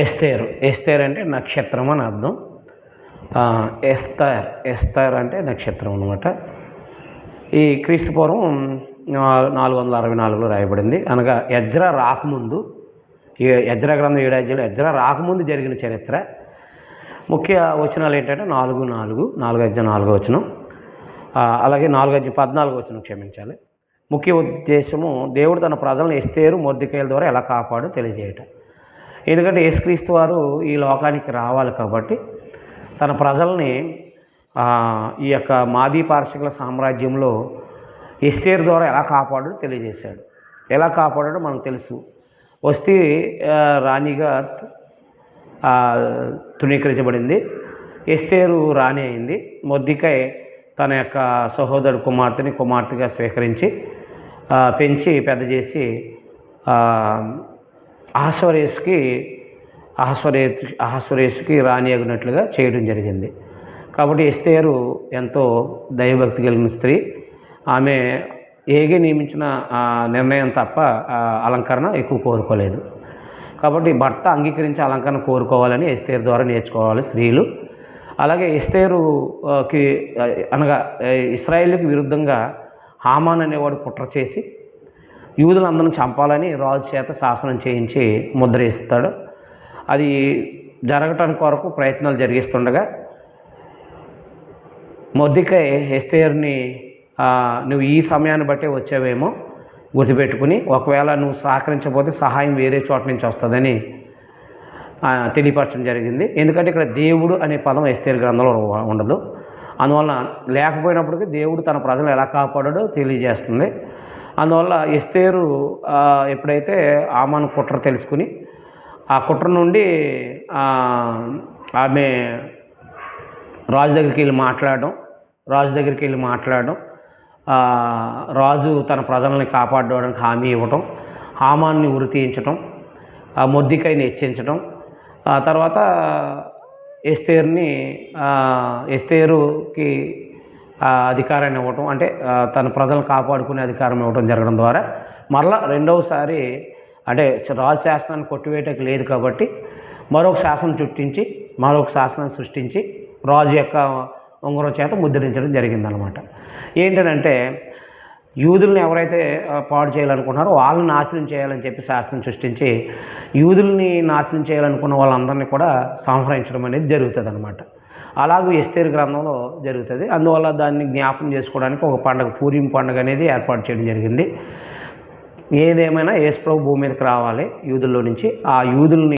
ఎస్తేరు. ఎస్తేర్ అంటే నక్షత్రం అని అర్థం. ఎస్తర్ అంటే నక్షత్రం అనమాట. ఈ క్రీస్తు పూర్వం 464లో రాయబడింది. అనగా ఎజ్రా రాకముందు, ఎజ్రా గ్రంథం 7 అధ్యాయాలు ఎజ్రా రాకముందు జరిగిన చరిత్ర. ముఖ్య వచనాలు ఏంటంటే 4 వచనం, అలాగే 14 వచనం క్షమించాలి. ముఖ్య ఉద్దేశము దేవుడు తన ప్రజలను ఎస్తేరు మొర్దెకైల ద్వారా ఎలా కాపాడో తెలియజేయటం. ఎందుకంటే యేసుక్రీస్తు వారు ఈ లోకానికి రావాలి కాబట్టి తన ప్రజల్ని ఈ యొక్క మాదీ పారసీకుల సామ్రాజ్యంలో ఎస్తేరు ద్వారా ఎలా కాపాడో తెలియజేశాడు. ఎలా కాపాడాడో మనకు తెలుసు. వస్తీ రాణిగా తృణీకరించబడింది. ఎస్తేరు రాణి అయింది. మొర్దెకై తన యొక్క సహోదరు కుమార్తెగా స్వీకరించి పెంచి పెద్ద చేసి అహస్వరేసుకి రాణి అగినట్లుగా చేయడం జరిగింది. కాబట్టి ఎస్తేరు ఎంతో దైవభక్తి కలిగిన స్త్రీ. ఆమె ఏగే నియమించిన నిర్ణయం తప్ప అలంకరణ ఎక్కువ కోరుకోలేదు. కాబట్టి భర్త అంగీకరించి అలంకరణ కోరుకోవాలని ఎస్తేరు ద్వారా నేర్చుకోవాలి స్త్రీలు. అలాగే ఎస్తేరుకి అనగా ఇశ్రాయేలుకి విరుద్ధంగా హామాన్ అనేవాడు కుట్ర చేసి యూదులందరిని చంపాలని రాజు చేత శాసనం చేయించి ముద్ర ఇస్తాడు. అది జరగటానికి కొరకు ప్రయత్నాలు జరిగిస్తుండగా మొర్దెకై ఎస్తేరుని నువ్వు ఈ సమయాన్ని బట్టే వచ్చావేమో గుర్తుపెట్టుకుని, ఒకవేళ నువ్వు సహకరించకపోతే సహాయం వేరే చోట నుంచి వస్తుందని తెలియపరచడం జరిగింది. ఎందుకంటే ఇక్కడ దేవుడు అనే పదం ఎస్తేరు గ్రంథంలో ఉండదు. అందువల్ల లేకపోయినప్పటికీ దేవుడు తన ప్రజలను ఎలా కాపాడాడో తెలియజేస్తుంది. అందువల్ల ఎస్తేరు ఎప్పుడైతే హామాను కుట్ర తెలుసుకుని ఆ కుట్ర నుండి ఆమె రాజు దగ్గరికి వెళ్ళి మాట్లాడడం, రాజు తన ప్రజల్ని కాపాడడానికి హామీ ఇవ్వటం, హామాన్ని ఉరి తీయించటం, మొర్దెకైని హెచ్చించటం, తర్వాత ఎస్తేరుకి అధికారాన్ని ఇవ్వటం, అంటే తన ప్రజలను కాపాడుకునే అధికారం ఇవ్వటం జరగడం ద్వారా మరలా రెండవసారి అంటే రాజు శాసనాన్ని కొట్టివేయటకు లేదు కాబట్టి మరొక శాసనాన్ని సృష్టించి రాజు యొక్క ఉంగరం చేత ముద్రించడం జరిగిందనమాట. ఏంటంటే యూదుల్ని ఎవరైతే పాడు చేయాలనుకుంటున్నారో వాళ్ళని నాశనం చేయాలని చెప్పి శాసనం సృష్టించి యూదుల్ని నాశనం చేయాలనుకున్న వాళ్ళందరినీ కూడా సంహరించడం అనేది జరుగుతుంది అనమాట. అలాగే ఎస్తేరు గ్రంథంలో జరుగుతుంది. అందువల్ల దాన్ని జ్ఞాపకం చేసుకోవడానికి ఒక పండుగ, పూరీం పండుగ అనేది ఏర్పాటు చేయడం జరిగింది. ఏదేమైనా యేసు ప్రభు భూమి మీదకి రావాలి యూదుల్లో నుంచి. ఆ యూదుల్ని